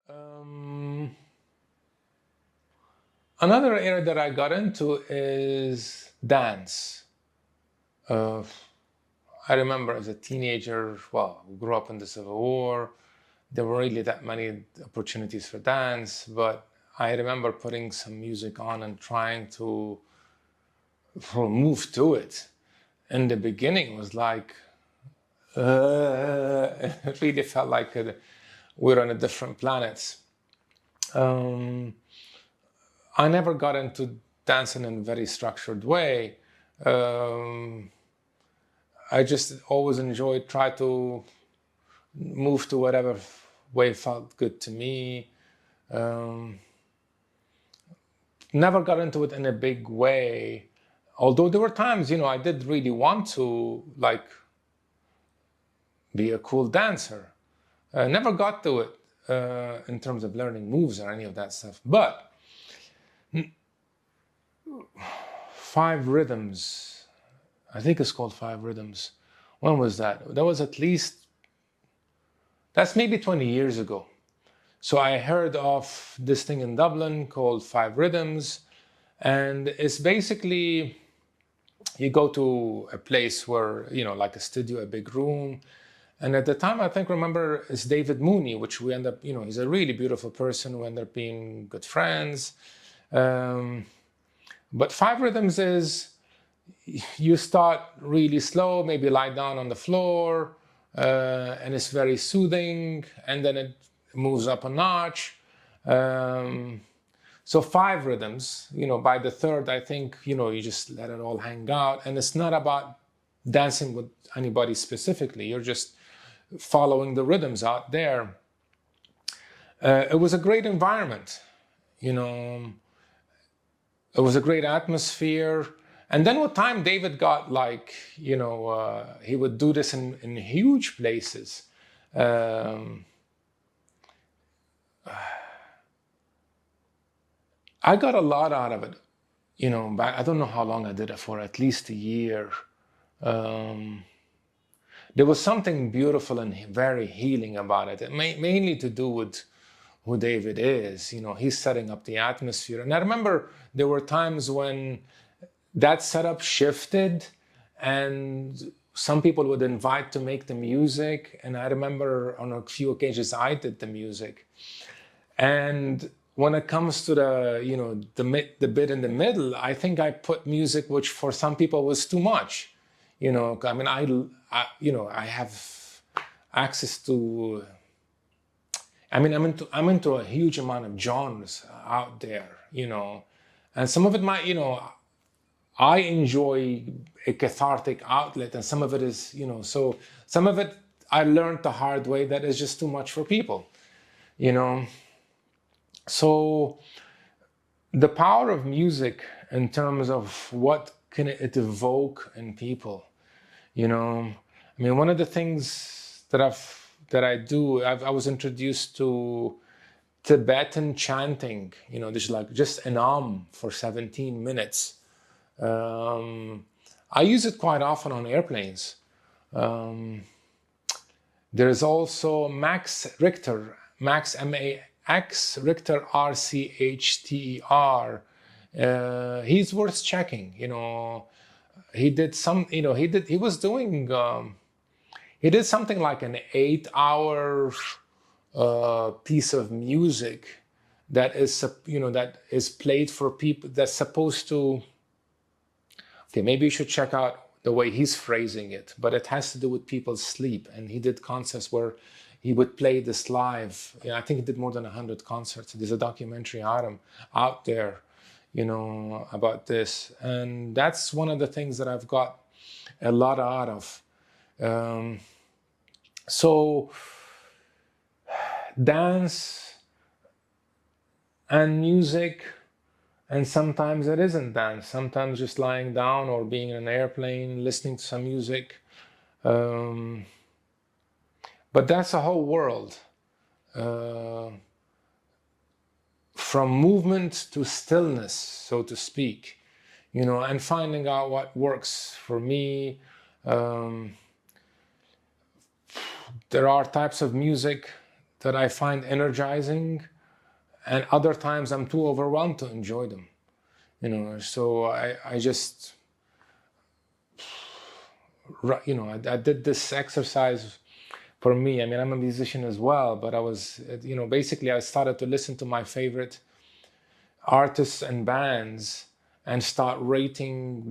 Um, Another area that I got into is dance. Uh, I remember as a teenager, well, we grew up in the Civil War. There weren't really that many opportunities for dance, but I remember putting some music on and trying to move to it. In the beginning, it was like, it really felt like we're on a different planet. Um, I never got into dancing in a very structured way. Um, I just always enjoyed, try to move to whatever way felt good to me. Um, Never got into it in a big way. Although there were times, I did really want to like be a cool dancer. Never got to it in terms of learning moves or any of that stuff. But Five Rhythms, I think it's called Five Rhythms. When was that? That was at least, that's maybe 20 years ago. So I heard of this thing in Dublin called Five Rhythms, and it's basically you go to a place where, like a studio, a big room. And at the time, I think, remember, it's David Mooney, which we end up, he's a really beautiful person. We end up being good friends. But Five Rhythms is you start really slow, maybe lie down on the floor, and it's very soothing, and then it moves up a notch. So five rhythms, by the third, I think, you just let it all hang out. And it's not about dancing with anybody specifically. You're just following the rhythms out there. It was a great environment, it was a great atmosphere. And then with time, David got like, he would do this in huge places. I got a lot out of it. I don't know how long I did it for, at least a year. There was something beautiful and very healing about it. Mainly to do with who David is. He's setting up the atmosphere. And I remember there were times when that setup shifted and some people would invite to make the music. And I remember on a few occasions I did the music. And when it comes to the bit in the middle, I think I put music which for some people was too much. I mean, I have access to. I mean, I'm into a huge amount of genres out there, and some of it might, I enjoy a cathartic outlet, and some of it is, so some of it I learned the hard way that is just too much for people, So the power of music in terms of what can it evoke in people, I mean, one of the things I was introduced to Tibetan chanting, there's like just an for 17 minutes. I use it quite often on airplanes. There's also Max Richter, Max M-A-X, Richter, R-C-H-T-E-R. He's worth checking. He did something like an 8-hour piece of music that is played for people that's supposed to. Okay, maybe you should check out the way he's phrasing it, but it has to do with people's sleep. And he did concerts where he would play this live. I think he did more than 100 concerts. There's a documentary out there, about this. And that's one of the things that I've got a lot out of. So dance and music, and sometimes it isn't dance. Sometimes just lying down or being in an airplane, listening to some music. But that's a whole world. From movement to stillness, so to speak, and finding out what works for me. There are types of music that I find energizing, and other times I'm too overwhelmed to enjoy them. So I just, I did this exercise for me. I mean, I'm a musician as well, but I was, basically I started to listen to my favorite artists and bands and start rating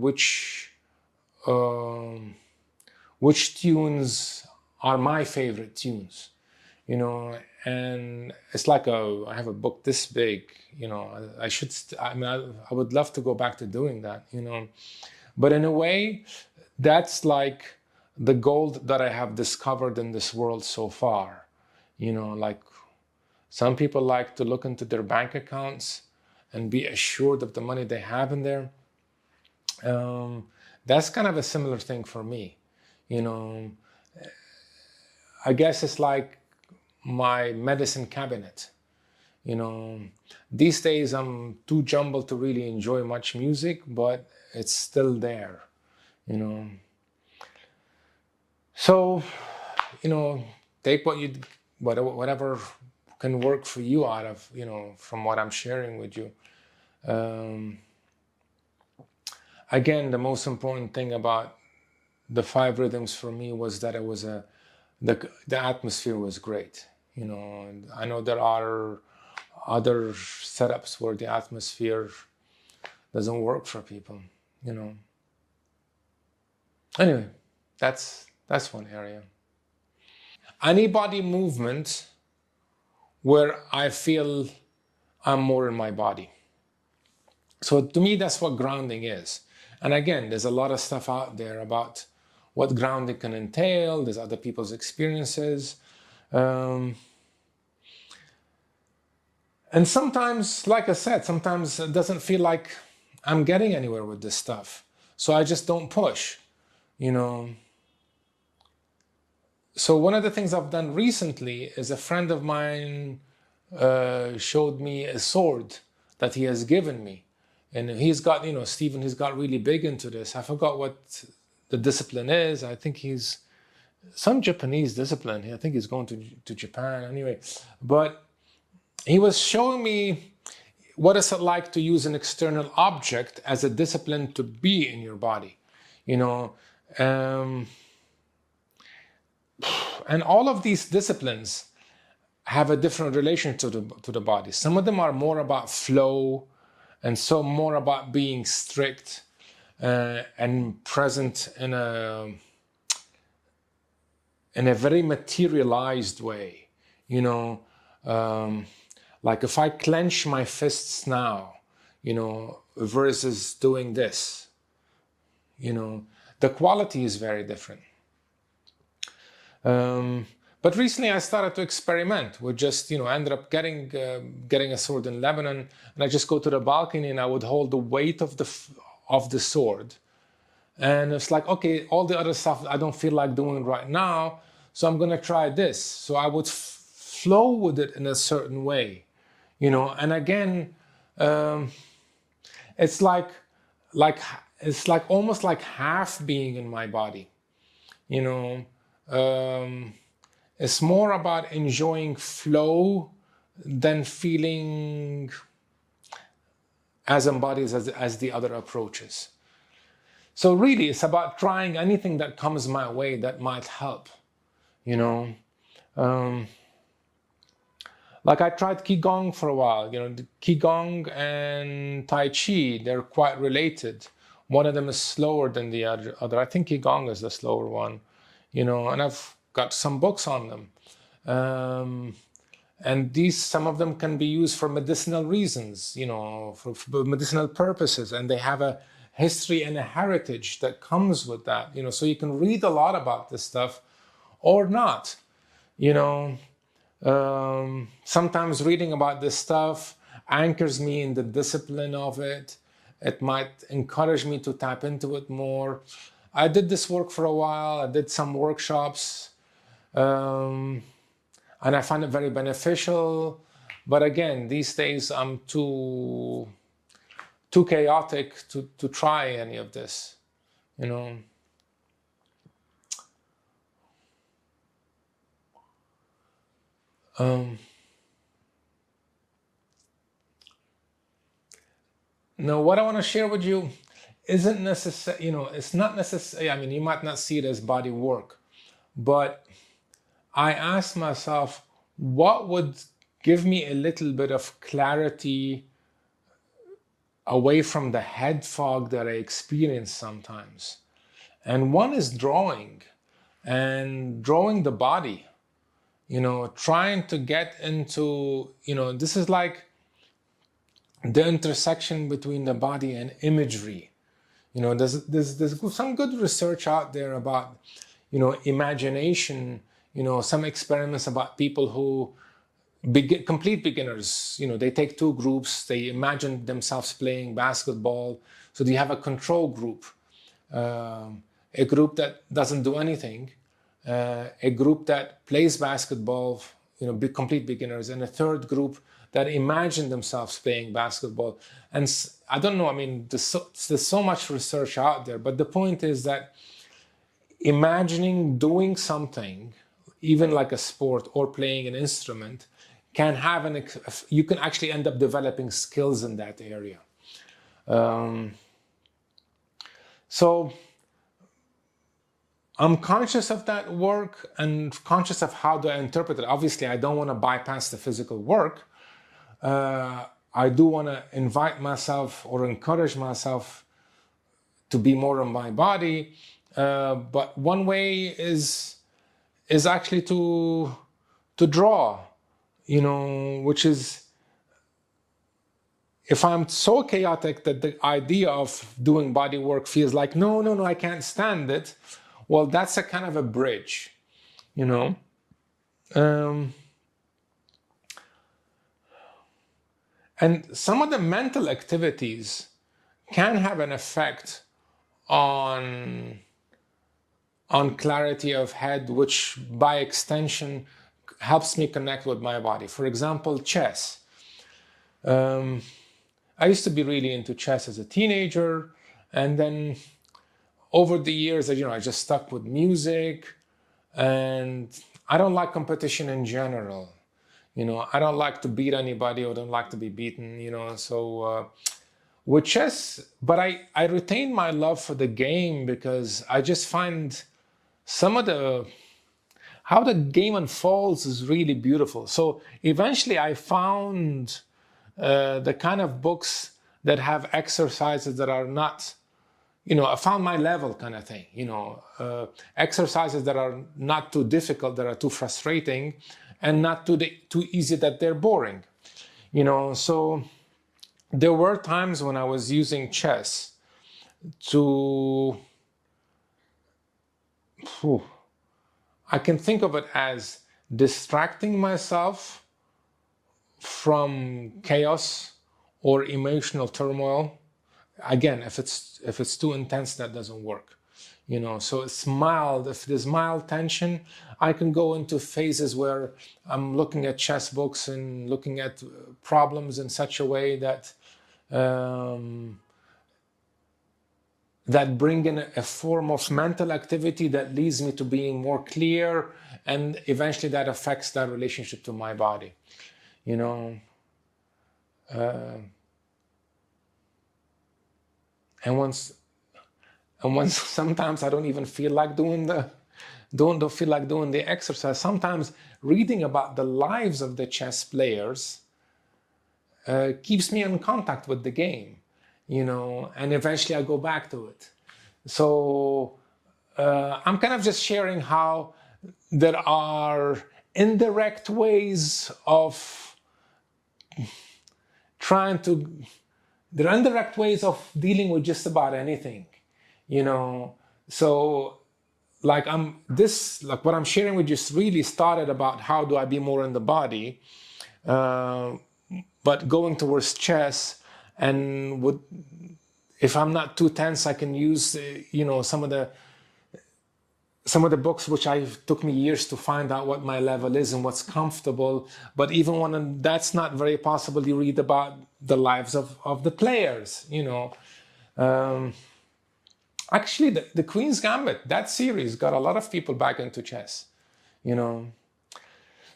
um, which tunes are my favorite tunes, and it's like I have a book this big, I should, I mean, I would love to go back to doing that, but in a way, that's like the gold that I have discovered in this world so far, like some people like to look into their bank accounts and be assured of the money they have in there. Um, that's kind of a similar thing for me. You know, I guess it's like my medicine cabinet. You know, these days I'm too jumbled to really enjoy much music, but it's still there. You know, so take whatever can work for you out of from what I'm sharing with you. Um, Again, the most important thing about the five rhythms for me was that it was the atmosphere was great. And I know there are other setups where the atmosphere doesn't work for people. You know. Anyway, that's one area. Any body movement where I feel I'm more in my body. So to me, that's what grounding is. And again, there's a lot of stuff out there about what grounding can entail. There's other people's experiences. And sometimes, like I said, sometimes it doesn't feel like I'm getting anywhere with this stuff. So I just don't push, you know. So one of the things I've done recently is a friend of mine showed me a sword that he has given me. And he's got, Stephen, he's got really big into this. I forgot what the discipline is. I think he's some Japanese discipline. I think he's going to Japan anyway. But he was showing me what is it like to use an external object as a discipline to be in your body, you know. Um, and all of these disciplines have a different relation to the body. Some of them are more about flow, and some more about being strict and present in a very materialized way. You know, like if I clench my fists now, versus doing this, the quality is very different. But recently I started to experiment with just, I ended up getting a sword in Lebanon, and I just go to the balcony and I would hold the weight of the sword. And it's like, okay, all the other stuff I don't feel like doing right now, so I'm gonna try this. So I would flow with it in a certain way, And again, it's like it's like almost like half being in my body, you know. It's more about enjoying flow than feeling as embodied as the other approaches. So really, it's about trying anything that comes my way that might help, you know. Like I tried Qigong for a while, the Qigong and Tai Chi, they're quite related. One of them is slower than the other. I think Qigong is the slower one, and I've got some books on them. And some of them can be used for medicinal reasons, for medicinal purposes, and they have a history and a heritage that comes with that, so you can read a lot about this stuff or not, you know. Sometimes reading about this stuff anchors me in the discipline of it. It might encourage me to tap into it more. I did this work for a while. I did some workshops, and I find it very beneficial. But again, these days I'm too chaotic to try any of this, you know. Um, Now, what I want to share with you isn't necessary, it's not necessary. I mean, you might not see it as body work, but I asked myself, what would give me a little bit of clarity away from the head fog that I experience sometimes? And one is drawing and drawing the body, trying to get into, this is like the intersection between the body and imagery. There's some good research out there about, imagination, some experiments about people who complete beginners, they take two groups, they imagine themselves playing basketball. So you have a control group, a group that doesn't do anything, a group that plays basketball, complete beginners, and a third group that imagine themselves playing basketball. And I don't know, I mean, there's so much research out there, but the point is that imagining doing something, even like a sport or playing an instrument, can have you can actually end up developing skills in that area. So I'm conscious of that work and conscious of how to interpret it. Obviously, I don't want to bypass the physical work. I do want to invite myself or encourage myself to be more in my body. But one way is actually to draw, which is, if I'm so chaotic that the idea of doing body work feels like, no, I can't stand it, well, that's a kind of a bridge, and some of the mental activities can have an effect on clarity of head, which by extension helps me connect with my body. For example, chess. I used to be really into chess as a teenager, and then over the years, I just stuck with music, and I don't like competition in general. I don't like to beat anybody or don't like to be beaten, so with chess, but I retain my love for the game because I just find how the game unfolds is really beautiful. So eventually I found the kind of books that have exercises that are not, I found my level kind of thing, exercises that are not too difficult, that are too frustrating, and not too easy that they're boring, So there were times when I was using chess to, I can think of it as distracting myself from chaos or emotional turmoil. Again, if it's too intense, that doesn't work. So it's mild. If there's mild tension, I can go into phases where I'm looking at chess books and looking at problems in such a way that that bring in a form of mental activity that leads me to being more clear, and eventually that affects that relationship to my body. And once sometimes I don't even feel like don't feel like doing the exercise. Sometimes reading about the lives of the chess players keeps me in contact with the game, and eventually I go back to it. So I'm kind of just sharing how there are indirect ways of there are indirect ways of dealing with just about anything, So like what I'm sharing with you really started about how do I be more in the body, but going towards chess, and if I'm not too tense, I can use some of the books which took me years to find out what my level is and what's comfortable. But even when that's not very possible, you read about the lives of the players, Actually, the Queen's Gambit, that series got a lot of people back into chess,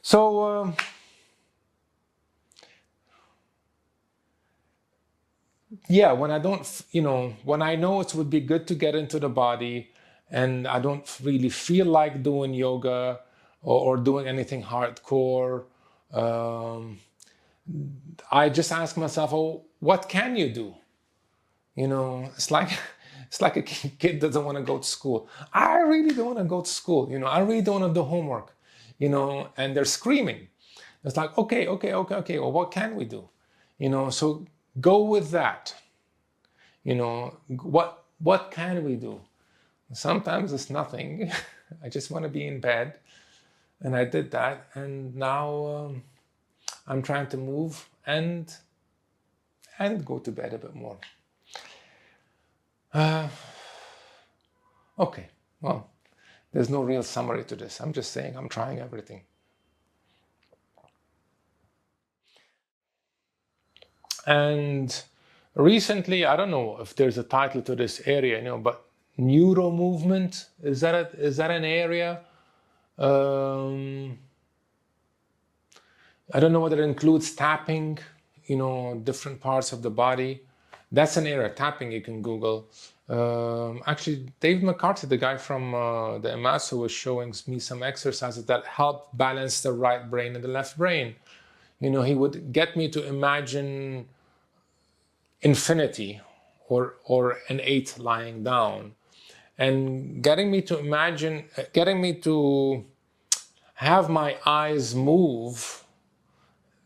So, yeah, when I don't, when I know it would be good to get into the body and I don't really feel like doing yoga or doing anything hardcore, um, I just ask myself, oh, what can you do? It's like it's like a kid doesn't want to go to school. I really don't want to go to school. I really don't want to do homework. And they're screaming. It's like, okay, okay, okay, okay. Well, what can we do? So go with that. What can we do? Sometimes it's nothing. I just want to be in bed, and I did that, and now I'm trying to move and go to bed a bit more. Okay, well, there's no real summary to this. I'm just saying I'm trying everything. And recently, I don't know if there's a title to this area, but neuromovement, is that an area? I don't know whether it includes tapping, different parts of the body. That's an area, tapping, you can Google. Actually, Dave McCarthy, the guy from the MS, was showing me some exercises that help balance the right brain and the left brain. He would get me to imagine infinity or an 8 lying down, and getting me to have my eyes move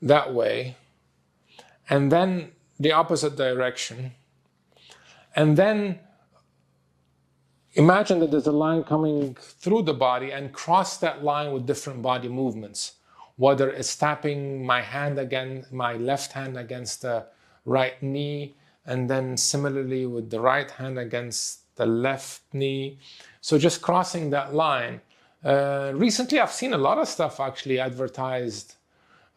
that way, and then the opposite direction, and then imagine that there's a line coming through the body and cross that line with different body movements, whether it's tapping my left hand against the right knee, and then similarly with the right hand against the left knee. So just crossing that line. Recently, I've seen a lot of stuff actually advertised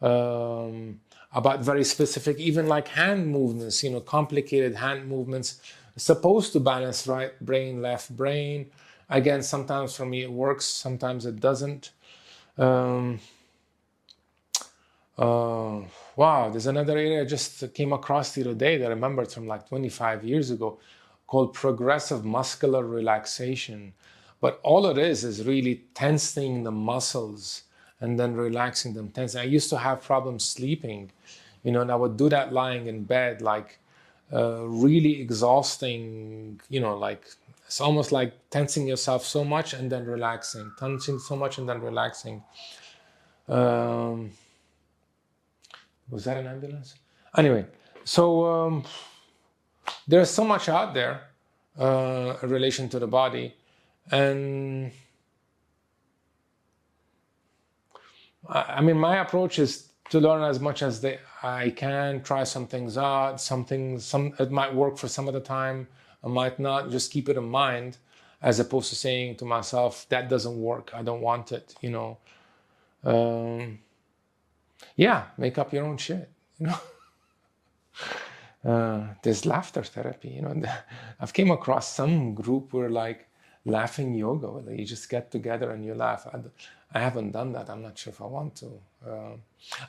about very specific, even like hand movements, complicated hand movements, supposed to balance right brain, left brain. Again, sometimes for me it works, sometimes it doesn't. Wow, there's another area I just came across the other day that I remembered from like 25 years ago, called progressive muscular relaxation. But all it is really tensing the muscles and then relaxing them. Tensing. I used to have problems sleeping, and I would do that lying in bed, like really exhausting, like it's almost like tensing yourself so much and then relaxing, tensing so much and then relaxing. Was that an ambulance? Anyway, so there's so much out there in relation to the body, and I mean, my approach is to learn as much as I can, try some things out. Some it might work for some of the time, it might not. Just keep it in mind, as opposed to saying to myself, that doesn't work, I don't want it, yeah, make up your own shit, there's laughter therapy, I've came across some group where like laughing yoga, where you just get together and you laugh. I haven't done that. I'm not sure if I want to.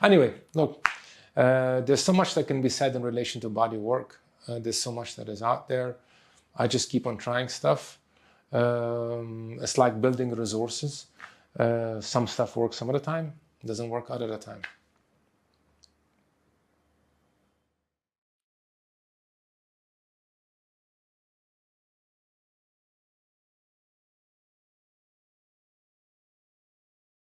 Anyway, look, there's so much that can be said in relation to body work. There's so much that is out there. I just keep on trying stuff. It's like building resources. Some stuff works some of the time, doesn't work other the time.